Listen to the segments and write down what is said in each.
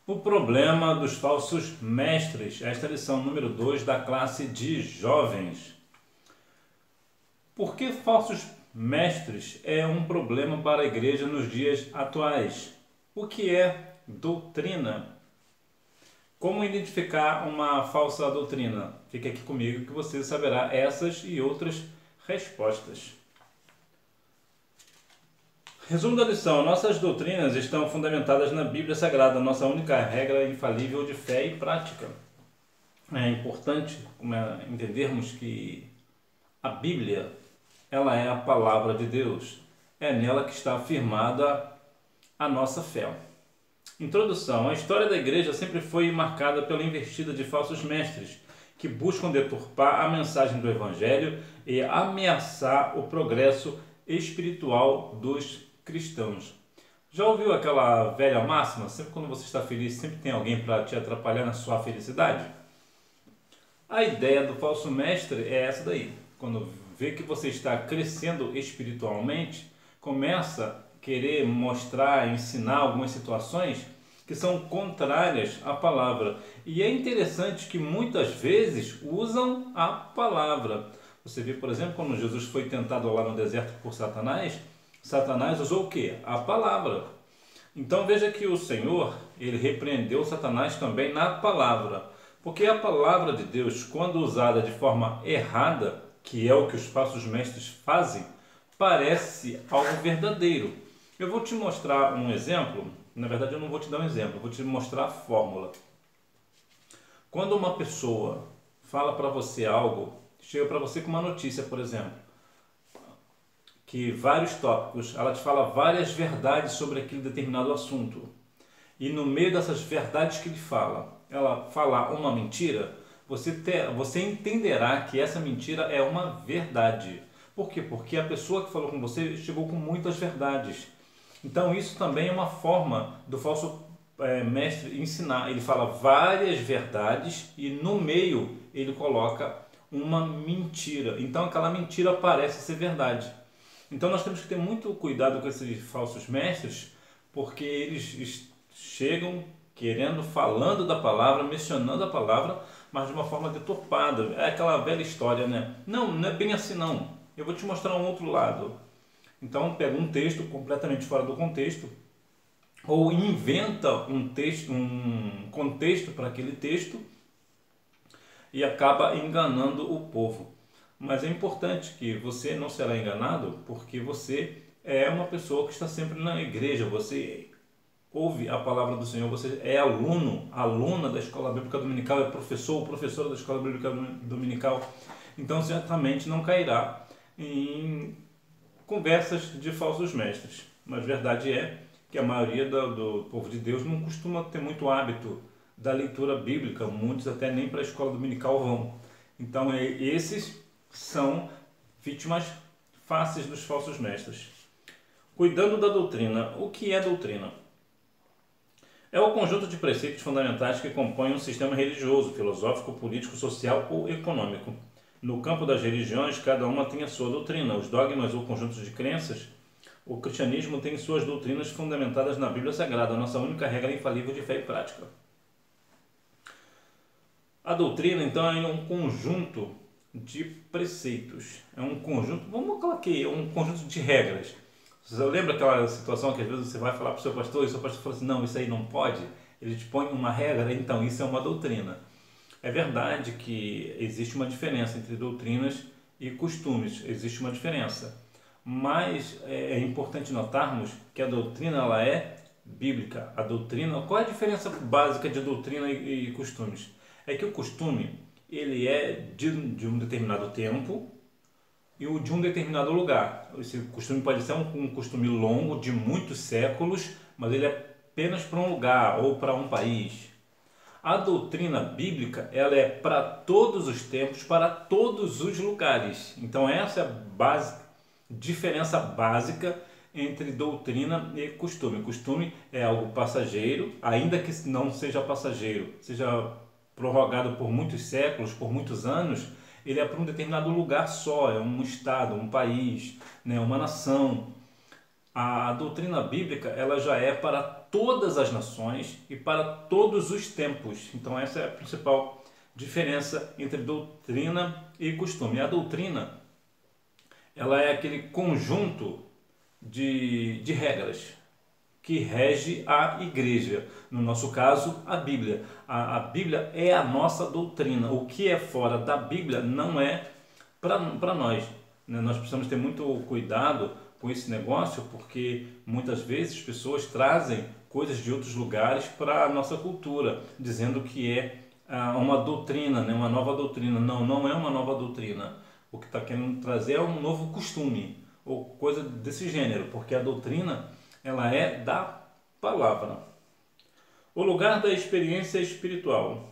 O problema dos falsos mestres. Esta é a lição número 2 da classe de jovens. Por que falsos mestres é um problema para a igreja nos dias atuais? O que é doutrina? Como identificar uma falsa doutrina? Fique aqui comigo que você saberá essas e outras respostas. Resumo da lição. Nossas doutrinas estão fundamentadas na Bíblia Sagrada, nossa única regra infalível de fé e prática. É importante entendermos que a Bíblia, ela é a palavra de Deus. É nela que está afirmada a nossa fé. Introdução. A história da igreja sempre foi marcada pela investida de falsos mestres que buscam deturpar a mensagem do Evangelho e ameaçar o progresso espiritual dos cristãos. Já ouviu aquela velha máxima? Sempre quando você está feliz, sempre tem alguém para te atrapalhar na sua felicidade? A ideia do falso mestre é essa daí. Quando vê que você está crescendo espiritualmente, começa a querer mostrar, ensinar algumas situações que são contrárias à palavra. E é interessante que muitas vezes usam a palavra. Você vê, por exemplo, quando Jesus foi tentado lá no deserto por Satanás, Satanás usou o quê? A palavra. Então veja que o Senhor, ele repreendeu Satanás também na palavra. Porque a palavra de Deus, quando usada de forma errada, que é o que os falsos mestres fazem, parece algo verdadeiro. Eu vou te mostrar um exemplo. Na verdade, eu não vou te dar um exemplo, eu vou te mostrar a fórmula. Quando uma pessoa fala para você algo, chega para você com uma notícia, por exemplo, que vários tópicos, ela te fala várias verdades sobre aquele determinado assunto. E no meio dessas verdades que ele fala, ela falar uma mentira, você entenderá que essa mentira é uma verdade. Por quê? Porque a pessoa que falou com você chegou com muitas verdades. Então isso também é uma forma do falso mestre ensinar. Ele fala várias verdades e no meio ele coloca uma mentira. Então aquela mentira parece ser verdade. Então nós temos que ter muito cuidado com esses falsos mestres, porque eles chegam falando da palavra, mencionando a palavra, mas de uma forma deturpada. É aquela velha história, né? Não é bem assim não. Eu vou te mostrar um outro lado. Então pega um texto completamente fora do contexto, ou inventa um contexto para aquele texto e acaba enganando o povo. Mas é importante que você não será enganado, porque você é uma pessoa que está sempre na igreja, você ouve a palavra do Senhor, você é aluna da Escola Bíblica Dominical, é professor ou professora da Escola Bíblica Dominical, então certamente não cairá em conversas de falsos mestres. Mas verdade é que a maioria do povo de Deus não costuma ter muito hábito da leitura bíblica, muitos até nem para a escola dominical vão. Então esses são vítimas fáceis dos falsos mestres. Cuidando da doutrina. O que é doutrina? É o conjunto de preceitos fundamentais que compõem um sistema religioso, filosófico, político, social ou econômico. No campo das religiões, cada uma tem a sua doutrina. Os dogmas ou conjuntos de crenças, o cristianismo tem suas doutrinas fundamentadas na Bíblia Sagrada, a nossa única regra infalível de fé e prática. A doutrina, então, é um conjunto de preceitos. É um conjunto, vamos colocar aqui, um conjunto de regras. Você lembra aquela situação que às vezes você vai falar para o seu pastor e o seu pastor fala assim, não, isso aí não pode? Ele te põe uma regra, então isso é uma doutrina. É verdade que existe uma diferença entre doutrinas e costumes, existe uma diferença. Mas é importante notarmos que a doutrina ela é bíblica. A doutrina, qual é a diferença básica de doutrina e costumes? É que o costume ele é de um determinado tempo e o de um determinado lugar. Esse costume pode ser um costume longo, de muitos séculos, mas ele é apenas para um lugar ou para um país. A doutrina bíblica ela é para todos os tempos, para todos os lugares. Então essa é a diferença básica entre doutrina e costume. Costume é algo passageiro, ainda que não seja passageiro, seja prorrogado por muitos séculos, por muitos anos, ele é para um determinado lugar só, é um estado, um país, né, uma nação. A doutrina bíblica ela já é para todas as nações e para todos os tempos. Então essa é a principal diferença entre doutrina e costume. A doutrina ela é aquele conjunto de regras que rege a igreja. No nosso caso, a Bíblia. A Bíblia é a nossa doutrina. O que é fora da Bíblia não é para nós. Né? Nós precisamos ter muito cuidado com esse negócio, porque muitas vezes pessoas trazem coisas de outros lugares para a nossa cultura, dizendo que é uma doutrina, né? Uma nova doutrina. Não, não é uma nova doutrina. O que está querendo trazer é um novo costume, ou coisa desse gênero, porque a doutrina ela é da palavra. O lugar da experiência espiritual.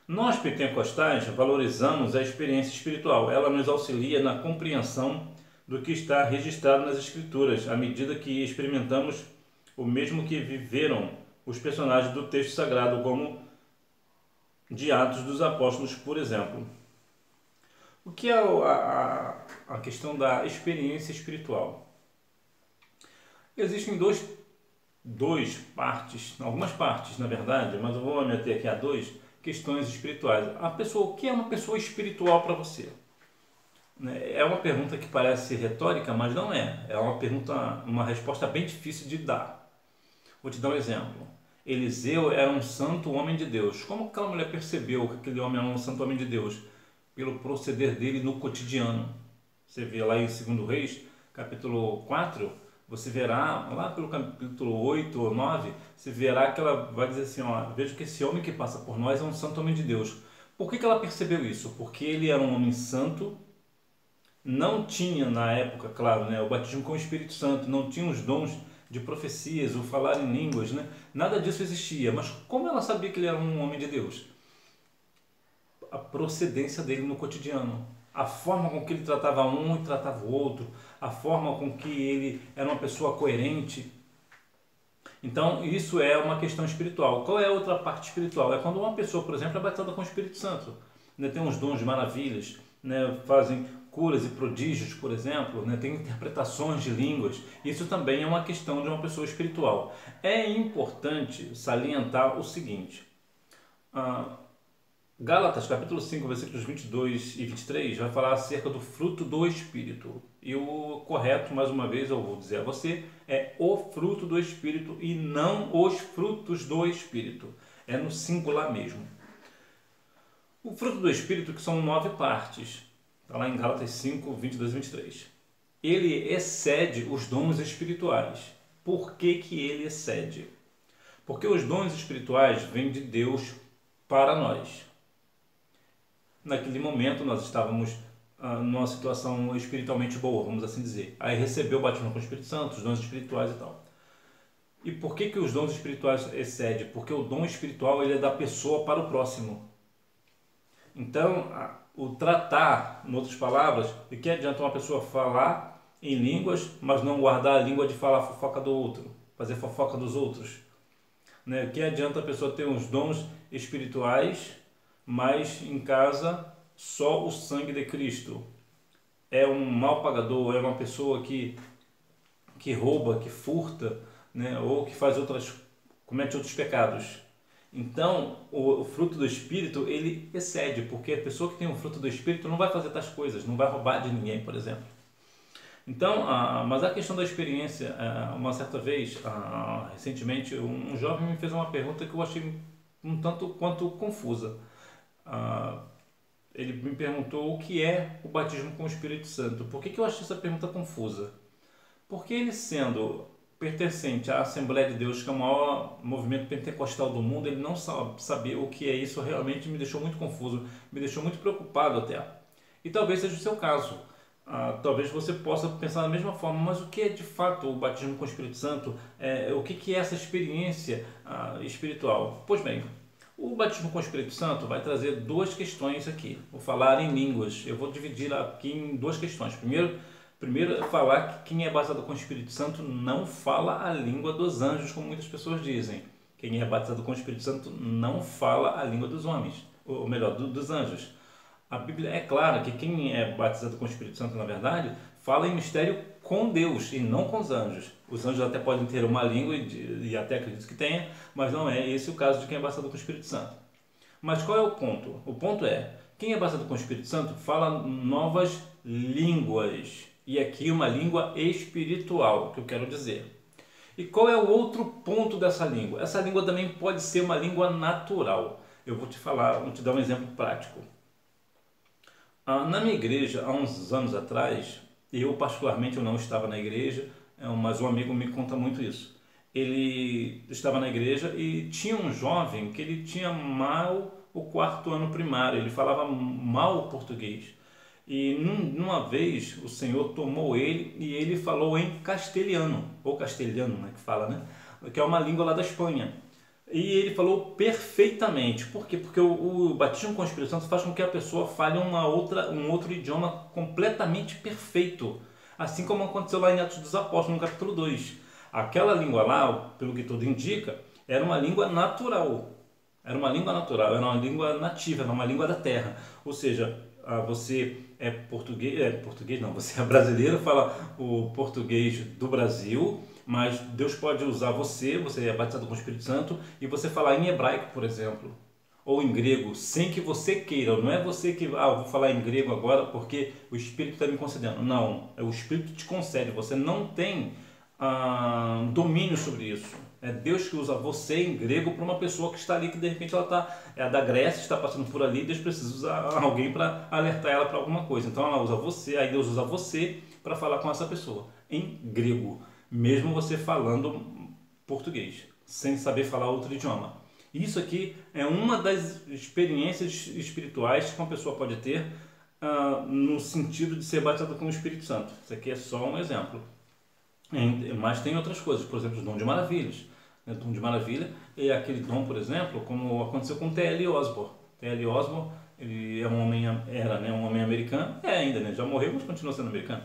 Nós pentecostais valorizamos a experiência espiritual. Ela nos auxilia na compreensão do que está registrado nas Escrituras, à medida que experimentamos o mesmo que viveram os personagens do texto sagrado, como de Atos dos Apóstolos, por exemplo. O que é a questão da experiência espiritual? Existem algumas partes na verdade, mas eu vou me ater aqui a duas questões espirituais. O que é uma pessoa espiritual para você? É uma pergunta que parece retórica, mas não é. É uma resposta bem difícil de dar. Vou te dar um exemplo. Eliseu era um santo homem de Deus. Como aquela mulher percebeu que aquele homem era um santo homem de Deus? Pelo proceder dele no cotidiano. Você vê lá em 2 Reis, capítulo 4, você verá, lá pelo capítulo 8 ou 9, você verá que ela vai dizer assim, veja que esse homem que passa por nós é um santo homem de Deus. Por que ela percebeu isso? Porque ele era um homem santo, não tinha na época, claro, né, o batismo com o Espírito Santo, não tinha os dons de profecias, o falar em línguas, né? Nada disso existia. Mas como ela sabia que ele era um homem de Deus? A procedência dele no cotidiano, a forma com que ele tratava um e tratava o outro, a forma com que ele era uma pessoa coerente. Então isso é uma questão espiritual. Qual é a outra parte espiritual? É quando uma pessoa, por exemplo, é batizada com o Espírito Santo, né? Tem uns dons de maravilhas, né? Fazem curas e prodígios, por exemplo, né? Tem interpretações de línguas. Isso também é uma questão de uma pessoa espiritual. É importante salientar o seguinte, Gálatas, capítulo 5, versículos 22 e 23, vai falar acerca do fruto do Espírito. E o correto, mais uma vez, eu vou dizer a você, é o fruto do Espírito e não os frutos do Espírito. É no singular mesmo. O fruto do Espírito, que são 9 partes, está lá em Gálatas 5, 22 e 23. Ele excede os dons espirituais. Por que ele excede? Porque os dons espirituais vêm de Deus para nós. Naquele momento nós estávamos numa situação espiritualmente boa, vamos assim dizer. Aí recebeu o batismo com o Espírito Santo, os dons espirituais e tal. E por que os dons espirituais excedem? Porque o dom espiritual ele é da pessoa para o próximo. Então, o tratar, em outras palavras, de que adianta uma pessoa falar em línguas, mas não guardar a língua de falar fofoca do outro, fazer fofoca dos outros? Né? Que adianta a pessoa ter uns dons espirituais, mas em casa só o sangue de Cristo? É um mal pagador, é uma pessoa que rouba, que furta, né? Ou que comete outros pecados. Então, o fruto do Espírito, ele excede, porque a pessoa que tem o fruto do Espírito não vai fazer tais coisas, não vai roubar de ninguém, por exemplo. Então, mas a questão da experiência, uma certa vez, recentemente, um jovem me fez uma pergunta que eu achei um tanto quanto confusa. Ele me perguntou o que é o batismo com o Espírito Santo. Por que eu achei essa pergunta confusa? Porque ele, sendo pertencente à Assembleia de Deus, que é o maior movimento pentecostal do mundo, ele não sabia o que é isso, realmente me deixou muito confuso, me deixou muito preocupado até. E talvez seja o seu caso. Talvez você possa pensar da mesma forma, mas o que é de fato o batismo com o Espírito Santo? O que é essa experiência espiritual? Pois bem, o batismo com o Espírito Santo vai trazer duas questões aqui. Vou falar em línguas, eu vou dividir aqui em duas questões. Primeiro falar que quem é batizado com o Espírito Santo não fala a língua dos anjos, como muitas pessoas dizem. Quem é batizado com o Espírito Santo não fala a língua dos homens, ou melhor, dos anjos. A Bíblia é clara que quem é batizado com o Espírito Santo, na verdade, fala em mistério com Deus e não com os anjos. Os anjos até podem ter uma língua e até acredito que tenha, mas não é esse o caso de quem é batizado com o Espírito Santo. Mas qual é o ponto? O ponto é, quem é batizado com o Espírito Santo fala novas línguas. E aqui uma língua espiritual, que eu quero dizer. E qual é o outro ponto dessa língua? Essa língua também pode ser uma língua natural. Eu vou te falar, vou te dar um exemplo prático. Na minha igreja, há uns anos atrás, eu particularmente eu não estava na igreja, mas um amigo me conta muito isso. Ele estava na igreja e tinha um jovem que ele tinha mal o 4º ano primário, ele falava mal o português. E numa vez o Senhor tomou ele e ele falou em castelhano, ou castelhano, né, que fala, né? Que é uma língua lá da Espanha. E ele falou perfeitamente. Por quê? Porque o batismo com o Espírito Santo faz com que a pessoa fale um outro idioma completamente perfeito. Assim como aconteceu lá em Atos dos Apóstolos, no capítulo 2. Aquela língua lá, pelo que tudo indica, era uma língua natural. Era uma língua natural, era uma língua nativa, era uma língua da terra. Ou seja, você é português não, você é brasileiro, fala o português do Brasil, mas Deus pode usar você é batizado com o Espírito Santo, e você falar em hebraico, por exemplo, ou em grego, sem que você queira. Não é você que, vou falar em grego agora porque o Espírito está me concedendo. Não, é o Espírito que te concede, você não tem domínio sobre isso. É Deus que usa você em grego para uma pessoa que está ali, que de repente ela é da Grécia, está passando por ali, Deus precisa usar alguém para alertar ela para alguma coisa. Então ela usa você, aí Deus usa você para falar com essa pessoa em grego, mesmo você falando português, sem saber falar outro idioma. Isso aqui é uma das experiências espirituais que uma pessoa pode ter no sentido de ser batizado com o Espírito Santo. Isso aqui é só um exemplo. Mas tem outras coisas, por exemplo, o dom de maravilhas. O dom de maravilha é aquele dom, por exemplo, como aconteceu com T.L. Osborne. T.L. Osborne, ele é um homem americano, ainda, né? Já morreu, mas continua sendo americano.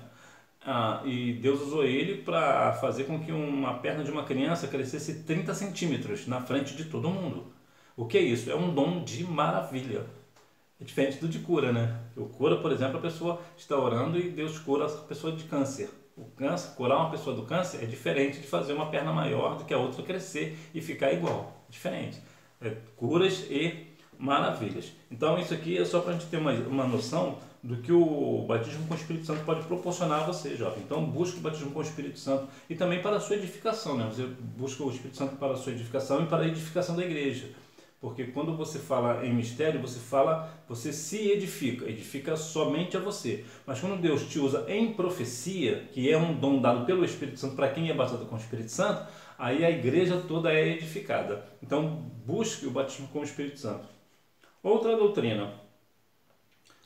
E Deus usou ele para fazer com que uma perna de uma criança crescesse 30 centímetros na frente de todo mundo. O que é isso? É um dom de maravilha. É diferente do de cura, né? O cura, por exemplo, a pessoa está orando e Deus cura a pessoa de câncer. O câncer, curar uma pessoa do câncer é diferente de fazer uma perna maior do que a outra crescer e ficar igual. É diferente. Curas e maravilhas. Então isso aqui é só para a gente ter uma noção do que o batismo com o Espírito Santo pode proporcionar a você, jovem. Então busque o batismo com o Espírito Santo e também para a sua edificação, né? Você busca o Espírito Santo para a sua edificação e para a edificação da igreja. Porque quando você fala em mistério, você se edifica somente a você. Mas quando Deus te usa em profecia, que é um dom dado pelo Espírito Santo para quem é batizado com o Espírito Santo, aí a igreja toda é edificada. Então busque o batismo com o Espírito Santo. Outra doutrina.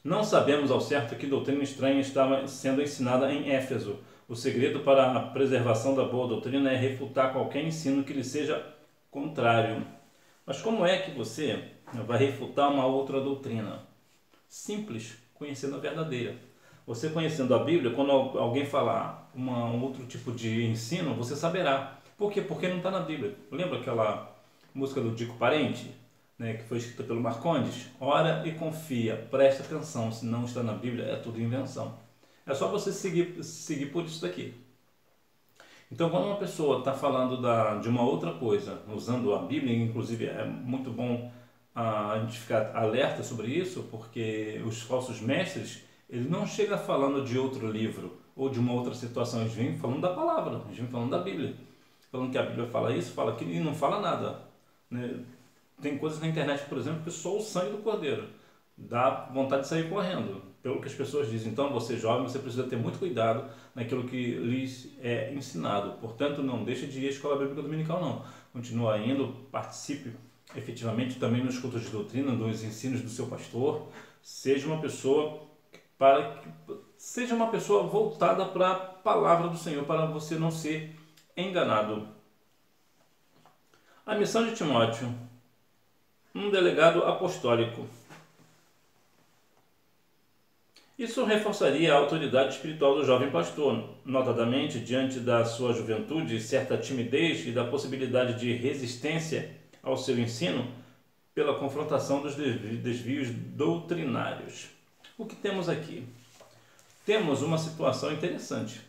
Não sabemos ao certo que doutrina estranha estava sendo ensinada em Éfeso. O segredo para a preservação da boa doutrina é refutar qualquer ensino que lhe seja contrário. Mas como é que você vai refutar uma outra doutrina? Simples, conhecendo a verdadeira. Você conhecendo a Bíblia, quando alguém falar um outro tipo de ensino, você saberá. Por quê? Porque não está na Bíblia. Lembra aquela música do Dico Parente, né, que foi escrita pelo Marcondes? Ora e confia, presta atenção, se não está na Bíblia é tudo invenção. É só você seguir por isso daqui. Então, quando uma pessoa está falando de uma outra coisa, usando a Bíblia, inclusive é muito bom a gente ficar alerta sobre isso, porque os falsos mestres, eles não chegam falando de outro livro ou de uma outra situação, eles vêm falando da palavra, eles vêm falando da Bíblia. Falando que a Bíblia fala isso, fala aquilo e não fala nada. Né? Tem coisas na internet, por exemplo, que só o sangue do cordeiro dá vontade de sair correndo, pelo que as pessoas dizem. Então, você jovem, você precisa ter muito cuidado naquilo que lhes é ensinado. Portanto, não deixe de ir à escola bíblica dominical, não. Continua indo, participe efetivamente também nos cultos de doutrina, dos ensinos do seu pastor. Seja uma pessoa voltada para a palavra do Senhor, para você não ser enganado. A missão de Timóteo, um delegado apostólico. Isso reforçaria a autoridade espiritual do jovem pastor, notadamente diante da sua juventude, certa timidez e da possibilidade de resistência ao seu ensino pela confrontação dos desvios doutrinários. O que temos aqui? temos uma situação interessante.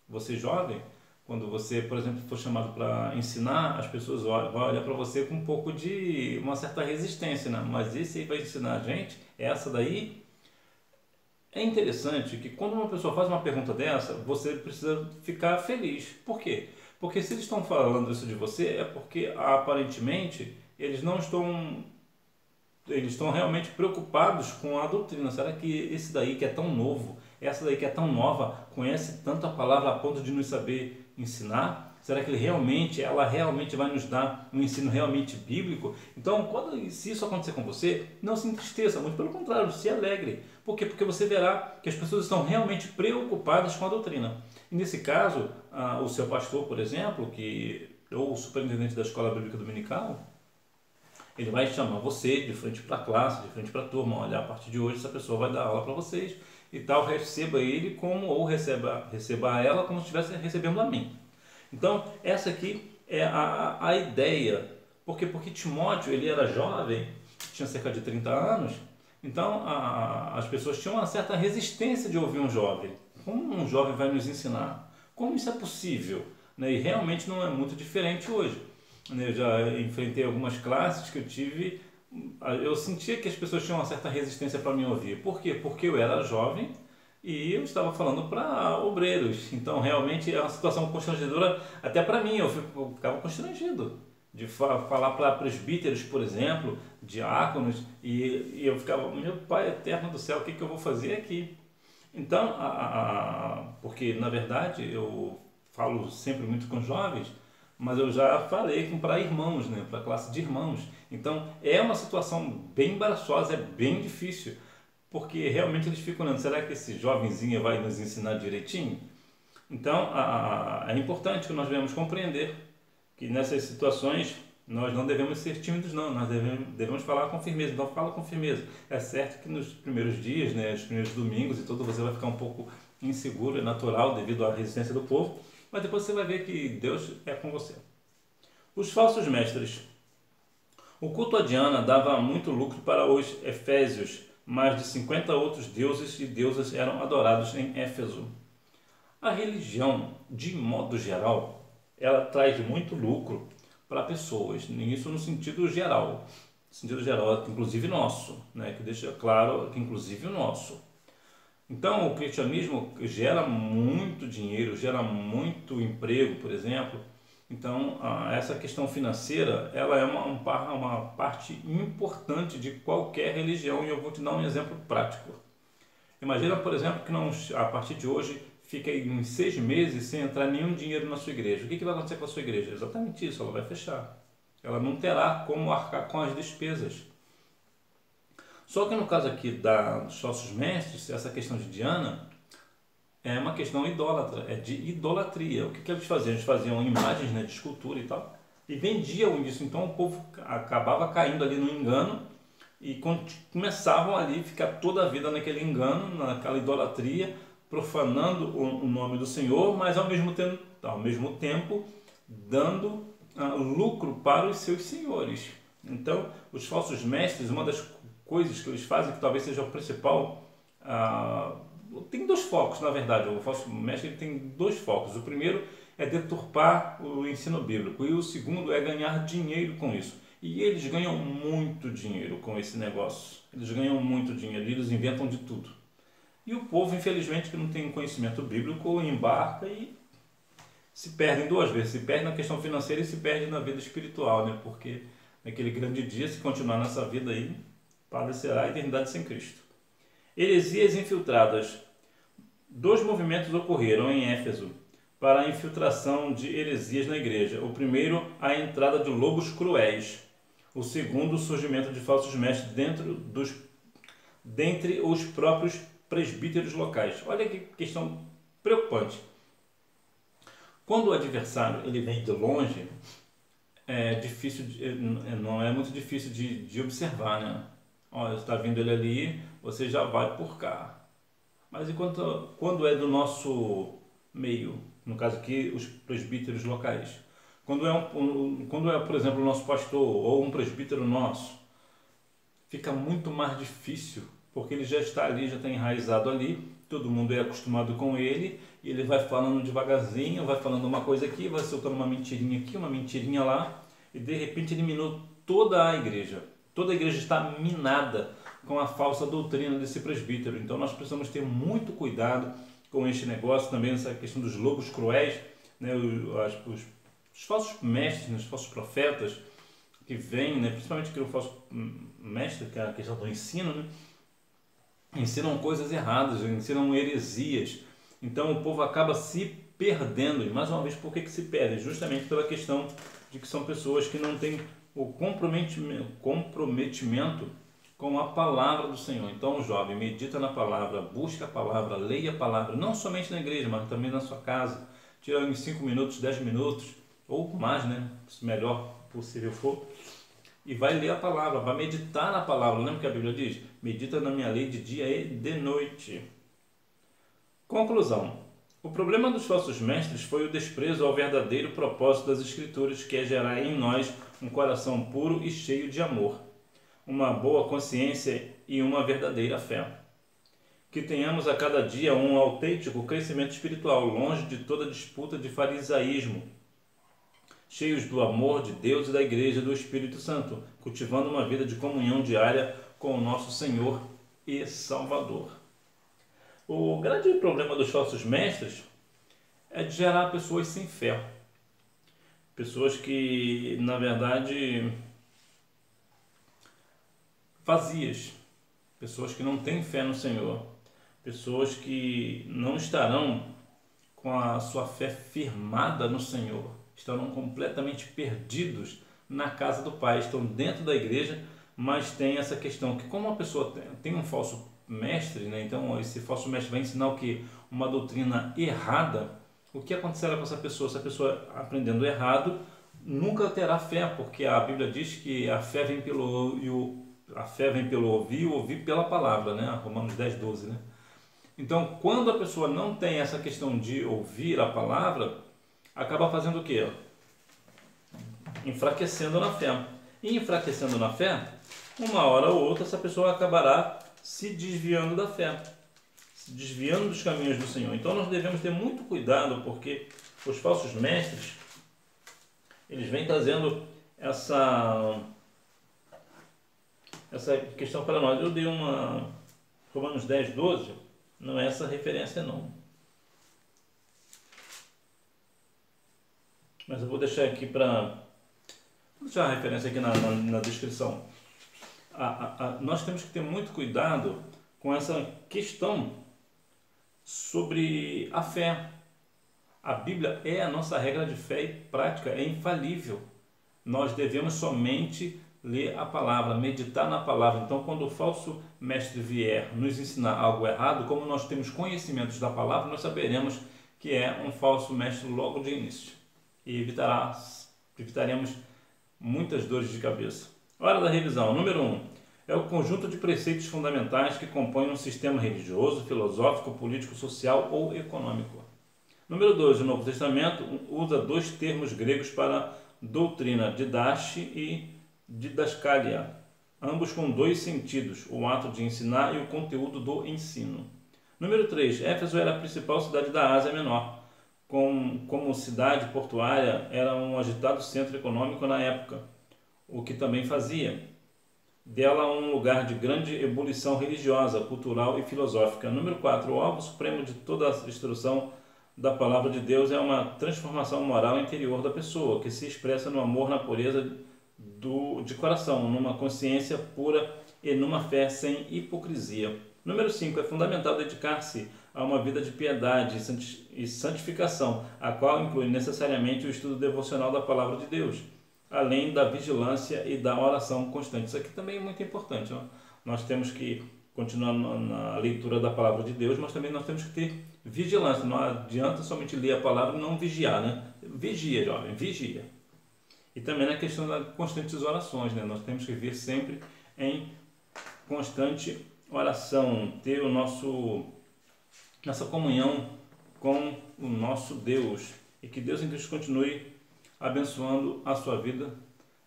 Você jovem, quando você, por exemplo, for chamado para ensinar, as pessoas vão olhar para você com um pouco de uma certa resistência, né? Mas esse aí vai ensinar a gente, essa daí. É interessante que quando uma pessoa faz uma pergunta dessa, você precisa ficar feliz. Por quê? Porque se eles estão falando isso de você, é porque aparentemente eles estão realmente preocupados com a doutrina. Será que esse daí que é tão novo, essa daí que é tão nova, conhece tanto a palavra a ponto de nos saber ensinar? Será que ela realmente vai nos dar um ensino realmente bíblico? Então, se isso acontecer com você, não se entristeça, muito pelo contrário, se alegre. Por quê? Porque você verá que as pessoas estão realmente preocupadas com a doutrina. E nesse caso, o seu pastor, por exemplo, ou o superintendente da escola bíblica dominical, ele vai chamar você de frente para a classe, de frente para a turma. Olha, a partir de hoje essa pessoa vai dar aula para vocês e tal. Receba ele ou receba ela como se estivesse recebendo a mim. Então, essa aqui é a ideia. Por quê? Porque Timóteo, ele era jovem, tinha cerca de 30 anos, então as pessoas tinham uma certa resistência de ouvir um jovem. Como um jovem vai nos ensinar? Como isso é possível? Né? E realmente não é muito diferente hoje. Eu já enfrentei algumas classes que eu tive, eu sentia que as pessoas tinham uma certa resistência para me ouvir. Por quê? Porque eu era jovem e eu estava falando para obreiros. Então realmente é uma situação constrangedora até para mim, eu ficava constrangido de falar para presbíteros, por exemplo, diáconos, e eu ficava, meu Pai eterno do céu, o que eu vou fazer aqui? Então, porque na verdade eu falo sempre muito com jovens, mas eu já falei para irmãos, né, para a classe de irmãos. Então é uma situação bem embaraçosa, é bem difícil, porque realmente eles ficam olhando, será que esse jovenzinho vai nos ensinar direitinho? Então é importante que nós venhamos compreender que nessas situações nós não devemos ser tímidos, não, nós devemos falar com firmeza. Então fala com firmeza. É certo que nos primeiros dias, né, nos primeiros domingos e tudo, você vai ficar um pouco inseguro, é natural devido à resistência do povo, mas depois você vai ver que Deus é com você. Os falsos mestres. O culto a Diana dava muito lucro para os efésios. Mais de 50 outros deuses e deusas eram adorados em Éfeso. A religião, de modo geral, ela traz muito lucro para pessoas. Isso no sentido geral. Sentido geral, inclusive nosso, né? Que deixa claro que inclusive o nosso. Então, o cristianismo gera muito dinheiro, gera muito emprego, por exemplo. Então, essa questão financeira, ela é uma parte importante de qualquer religião, e eu vou te dar um exemplo prático. Imagina, por exemplo, que a partir de hoje fica em 6 meses sem entrar nenhum dinheiro na sua igreja. O que vai acontecer com a sua igreja? Exatamente isso, ela vai fechar. Ela não terá como arcar com as despesas. Só que no caso aqui dos falsos mestres, essa questão de Diana é uma questão idólatra, é de idolatria. O que eles faziam? Eles faziam imagens, né, de escultura e tal, e vendiam isso. Então o povo acabava caindo ali no engano e começavam ali a ficar toda a vida naquele engano, naquela idolatria, profanando o nome do Senhor, mas ao mesmo tempo dando lucro para os seus senhores. Então, os falsos mestres, uma das coisas que eles fazem, que talvez seja o principal, tem 2 focos, na verdade. O falso mestre tem 2 focos. O primeiro é deturpar o ensino bíblico e o segundo é ganhar dinheiro com isso. E eles ganham muito dinheiro com esse negócio. Eles ganham muito dinheiro e eles inventam de tudo. E o povo, infelizmente, que não tem conhecimento bíblico, embarca e se perde 2 vezes. Se perde na questão financeira e se perde na vida espiritual, né? Porque naquele grande dia, se continuar nessa vida aí, padecerá a eternidade sem Cristo. Heresias infiltradas. 2 movimentos ocorreram em Éfeso para a infiltração de heresias na igreja. O primeiro, a entrada de lobos cruéis. O segundo, o surgimento de falsos mestres dentre os próprios presbíteros locais. Olha que questão preocupante. Quando o adversário ele vem de longe, não é muito difícil de observar, né? Olha, está vindo ele ali, você já vai por cá. Mas quando é do nosso meio, no caso aqui, os presbíteros locais, quando é, por exemplo, o nosso pastor ou um presbítero nosso, fica muito mais difícil, porque ele já está ali, já está enraizado ali, todo mundo é acostumado com ele, e ele vai falando devagarzinho, vai falando uma coisa aqui, vai soltando uma mentirinha aqui, uma mentirinha lá, e de repente ele minou toda a igreja. Toda a igreja está minada com a falsa doutrina desse presbítero. Então nós precisamos ter muito cuidado com este negócio, também essa questão dos lobos cruéis, né, os falsos mestres, né, os falsos profetas que vêm, né, principalmente que o falso mestre, que é a questão do ensino, né, ensinam coisas erradas, ensinam heresias. Então o povo acaba se perdendo. E mais uma vez, por que se perde? Justamente pela questão de que são pessoas que não têm o comprometimento com a palavra do Senhor. Então, jovem, medita na palavra, busca a palavra, leia a palavra, não somente na igreja, mas também na sua casa. Tira em 5 minutos, 10 minutos, ou mais, né? Se melhor possível for. E vai ler a palavra, vai meditar na palavra. Lembra que a Bíblia diz? Medita na minha lei de dia e de noite. Conclusão. O problema dos falsos mestres foi o desprezo ao verdadeiro propósito das Escrituras, que é gerar em nós um coração puro e cheio de amor, uma boa consciência e uma verdadeira fé. Que tenhamos a cada dia um autêntico crescimento espiritual, longe de toda disputa de farisaísmo, cheios do amor de Deus e da Igreja do Espírito Santo, cultivando uma vida de comunhão diária com o nosso Senhor e Salvador. O grande problema dos falsos mestres é de gerar pessoas sem fé. Pessoas que, na verdade, vazias. Pessoas que não têm fé no Senhor. Pessoas que não estarão com a sua fé firmada no Senhor. Estarão completamente perdidos na casa do Pai. Estão dentro da igreja, mas tem essa questão que como uma pessoa tem um falso mestre, né? Então esse falso mestre vai ensinar o que? Uma doutrina errada. O que acontecerá com essa pessoa? Essa pessoa aprendendo errado nunca terá fé, porque a Bíblia diz que a fé vem pelo ouvir e o ouvir pela palavra, né? Romanos 10, 12, né? Então, quando a pessoa não tem essa questão de ouvir a palavra, acaba fazendo o quê? Enfraquecendo na fé. E enfraquecendo na fé, uma hora ou outra essa pessoa acabará se desviando da fé, se desviando dos caminhos do Senhor. Então nós devemos ter muito cuidado, porque os falsos mestres, eles vêm trazendo essa questão para nós. Eu dei uma Romanos 10, 12, não é essa referência não. Mas eu vou deixar aqui vou deixar a referência aqui na descrição. Nós temos que ter muito cuidado com essa questão sobre a fé. A Bíblia é a nossa regra de fé e prática, é infalível. Nós devemos somente ler a palavra, meditar na palavra. Então, quando o falso mestre vier nos ensinar algo errado, como nós temos conhecimentos da palavra, nós saberemos que é um falso mestre logo de início. E evitaremos muitas dores de cabeça. Hora da revisão. Número 1. É o conjunto de preceitos fundamentais que compõem um sistema religioso, filosófico, político, social ou econômico. Número 2. O Novo Testamento usa dois termos gregos para doutrina, didache e didascalia, ambos com dois sentidos, o ato de ensinar e o conteúdo do ensino. Número 3. Éfeso era a principal cidade da Ásia Menor. Como cidade portuária, era um agitado centro econômico na época, o que também fazia dela um lugar de grande ebulição religiosa, cultural e filosófica. Número 4. O alvo supremo de toda a instrução da palavra de Deus é uma transformação moral interior da pessoa, que se expressa no amor, na pureza de coração, numa consciência pura e numa fé sem hipocrisia. Número 5. É fundamental dedicar-se a uma vida de piedade e santificação, a qual inclui necessariamente o estudo devocional da palavra de Deus, além da vigilância e da oração constante. Isso aqui também é muito importante. Ó. Nós temos que continuar na leitura da palavra de Deus, mas também nós temos que ter vigilância. Não adianta somente ler a palavra e não vigiar, né? Vigia, jovem, vigia. E também na questão das constantes orações, né? Nós temos que vir sempre em constante oração, ter nossa comunhão com o nosso Deus. E que Deus em Cristo continue abençoando a sua vida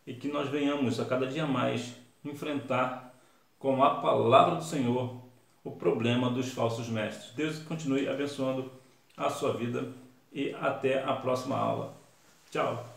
e que nós venhamos a cada dia mais enfrentar com a palavra do Senhor o problema dos falsos mestres. Deus continue abençoando a sua vida e até a próxima aula. Tchau!